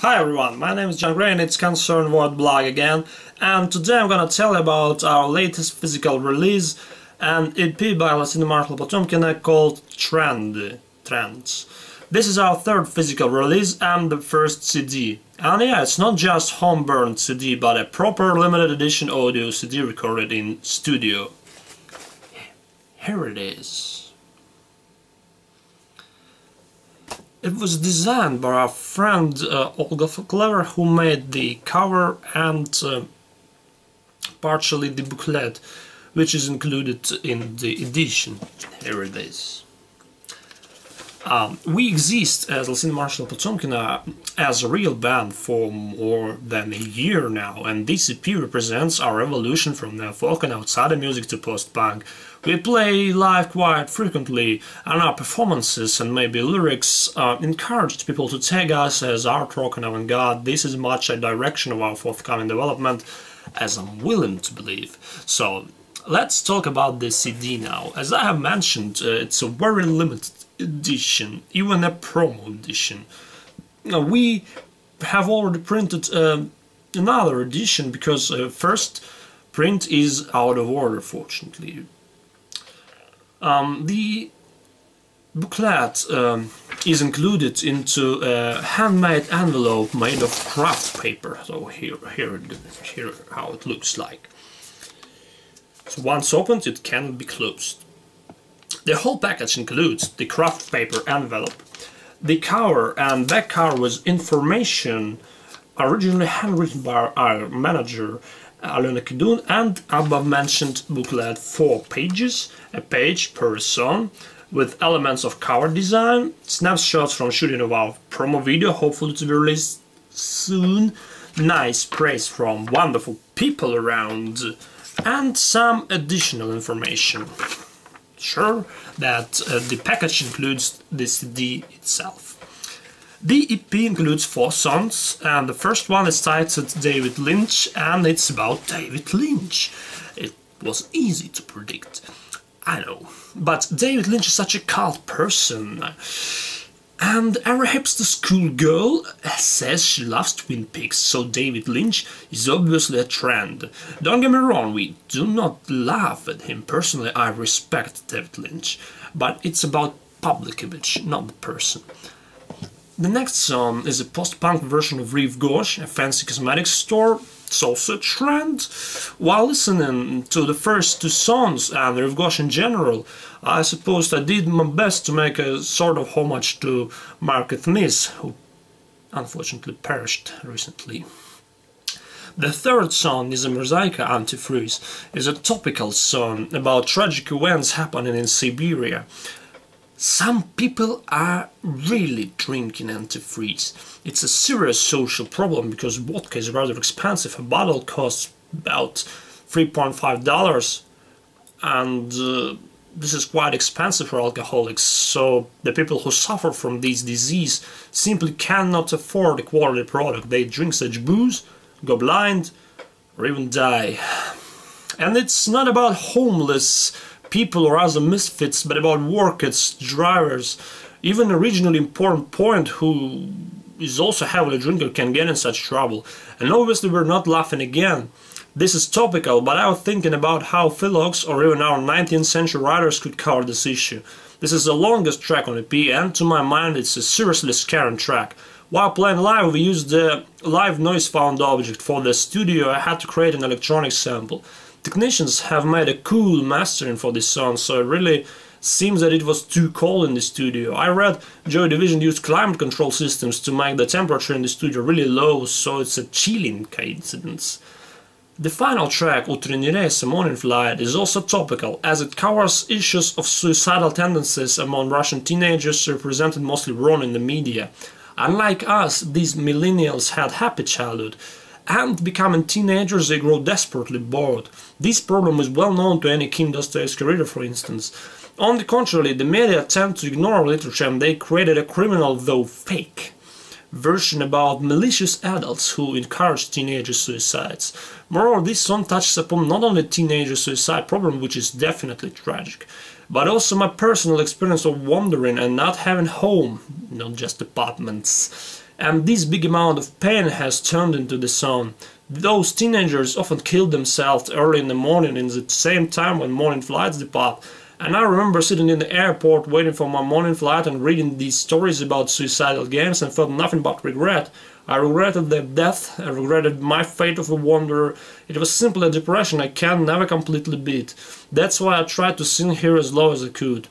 Hi everyone, my name is John Gray and it's Concern World Blog again, and today I'm gonna tell you about our latest physical release, an EP by Losины Marszala Potемкina called Trends. This is our third physical release and the first CD. And yeah, it's not just home-burned CD, but a proper limited edition audio CD recorded in studio. Here it is. It was designed by our friend Olga Clever, who made the cover and partially the booklet, which is included in the edition. Here it is. We exist as Losины Marszala Потемкина as a real band for more than a year now, and this EP represents our evolution from the folk and outsider music to post-punk. We play live quite frequently, and our performances and maybe lyrics encouraged people to tag us as art rock and avant-garde. This is much a direction of our forthcoming development, as I'm willing to believe. So, let's talk about the CD now. As I have mentioned, it's a very limited edition, even a promo edition. We have already printed another edition because first print is out of order, fortunately. The booklet is included into a handmade envelope made of craft paper. So here how it looks like. So once opened, it cannot be closed. The whole package includes the craft paper envelope, the cover and back cover with information originally handwritten by our manager Alena Kidun, and above mentioned booklet 4 pages, a page per song, with elements of cover design, snapshots from shooting of our promo video, hopefully to be released soon, nice praise from wonderful people around, and some additional information. Sure that the package includes the CD itself. The EP includes 4 songs, and the first one is titled David Lynch, and it's about David Lynch. It was easy to predict, I know, but David Lynch is such a cult person, and every hipster schoolgirl says she loves Twin Peaks, so David Lynch is obviously a trend. Don't get me wrong, we do not laugh at him. Personally, I respect David Lynch, but it's about public image, not the person. The next song is a post-punk version of Rive Gauche, a fancy cosmetics store. It's also a trend. While listening to the first 2 songs and Rive Gauche in general, I suppose I did my best to make a sort of homage to Market Miss, who unfortunately perished recently. The third song is a Mrzayka Antifreeze. It's a topical song about tragic events happening in Siberia. Some people are really drinking antifreeze. It's a serious social problem because vodka is rather expensive. A bottle costs about $3.5, and this is quite expensive for alcoholics, so the people who suffer from this disease simply cannot afford a quality product. They drink such booze, go blind, or even die. And it's not about homeless people or other misfits, but about workers, drivers. Even a regionally important point who is also heavily drinker can get in such trouble. And obviously we're not laughing again. This is topical, but I was thinking about how philologues or even our 19th century writers could cover this issue. This is the longest track on EP, and to my mind it's a seriously scaring track. While playing live, we used the live noise found object. For the studio I had to create an electronic sample. Technicians have made a cool mastering for this song, so it really seems that it was too cold in the studio. I read Joy Division used climate control systems to make the temperature in the studio really low, so it's a chilling coincidence. The final track, Утренний рейс, a morning flight, is also topical, as it covers issues of suicidal tendencies among Russian teenagers represented mostly wrong in the media. Unlike us, these millennials had happy childhood, and becoming teenagers they grow desperately bored. This problem is well known to any keen Dostoevsky reader, for instance. On the contrary, the media tend to ignore literature, and they created a criminal, though fake, version about malicious adults who encourage teenager suicides. Moreover, this song touches upon not only teenager suicide problem, which is definitely tragic, but also my personal experience of wandering and not having home, not just apartments. and this big amount of pain has turned into the sun. Those teenagers often kill themselves early in the morning in the same time when morning flights depart. And I remember sitting in the airport waiting for my morning flight and reading these stories about suicidal games and felt nothing but regret. I regretted their death, I regretted my fate of a wanderer. It was simply a depression I can never completely beat. That's why I tried to sing here as low as I could.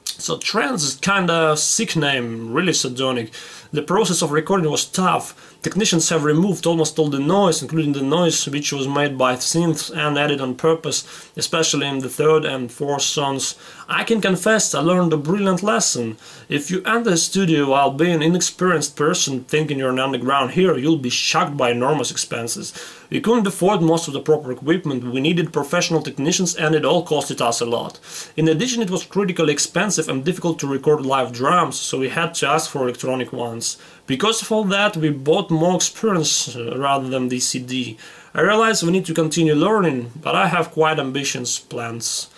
So Trends is kinda sick name, really sardonic. The process of recording was tough. Technicians have removed almost all the noise, including the noise which was made by synths and added on purpose, especially in the third and fourth songs. I can confess I learned a brilliant lesson. If you enter a studio while being an inexperienced person thinking you're an underground hero, you'll be shocked by enormous expenses. We couldn't afford most of the proper equipment, we needed professional technicians, and it all costed us a lot. In addition, it was critically expensive and difficult to record live drums, so we had to ask for electronic ones. Because of all that, we bought more experience rather than the CD. I realize we need to continue learning, but I have quite ambitious plans.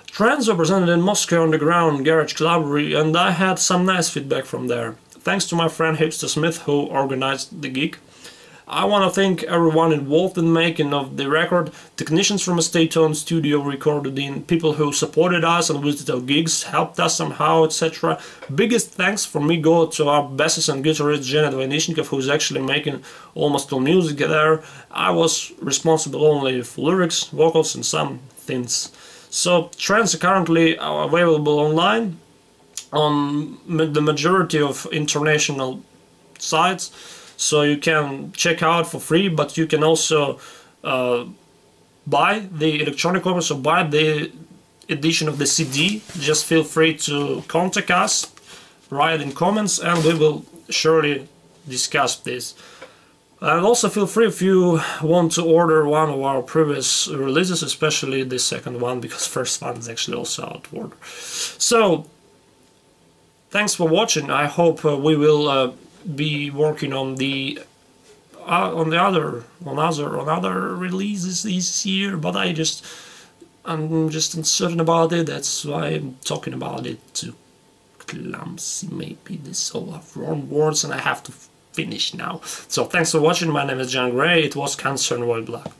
Trends were presented in Moscow Underground Garage Club, and I had some nice feedback from there. Thanks to my friend Hipster Smith who organized the gig. I want to thank everyone involved in making of the record, technicians from a state-owned studio recorded in, people who supported us and visited our gigs, helped us somehow, etc. Biggest thanks from me go to our bassist and guitarist Janet Vainishnikov, who's actually making almost all music there. I was responsible only for lyrics, vocals and some things. So Trends are currently available online on the majority of international sites. So you can check out for free, but you can also buy the electronic copies or buy the edition of the CD. Just feel free to contact us, write in comments, and we will surely discuss this. And also feel free if you want to order one of our previous releases, especially the second one, because first one is actually also out of order. So thanks for watching. I hope we will be working on the other releases this year, but I'm just uncertain about it. That's why I'm talking about it too clumsy. Maybe this all have wrong words, and I have to finish now. So thanks for watching. My name is John Gray. It was Concern White Black.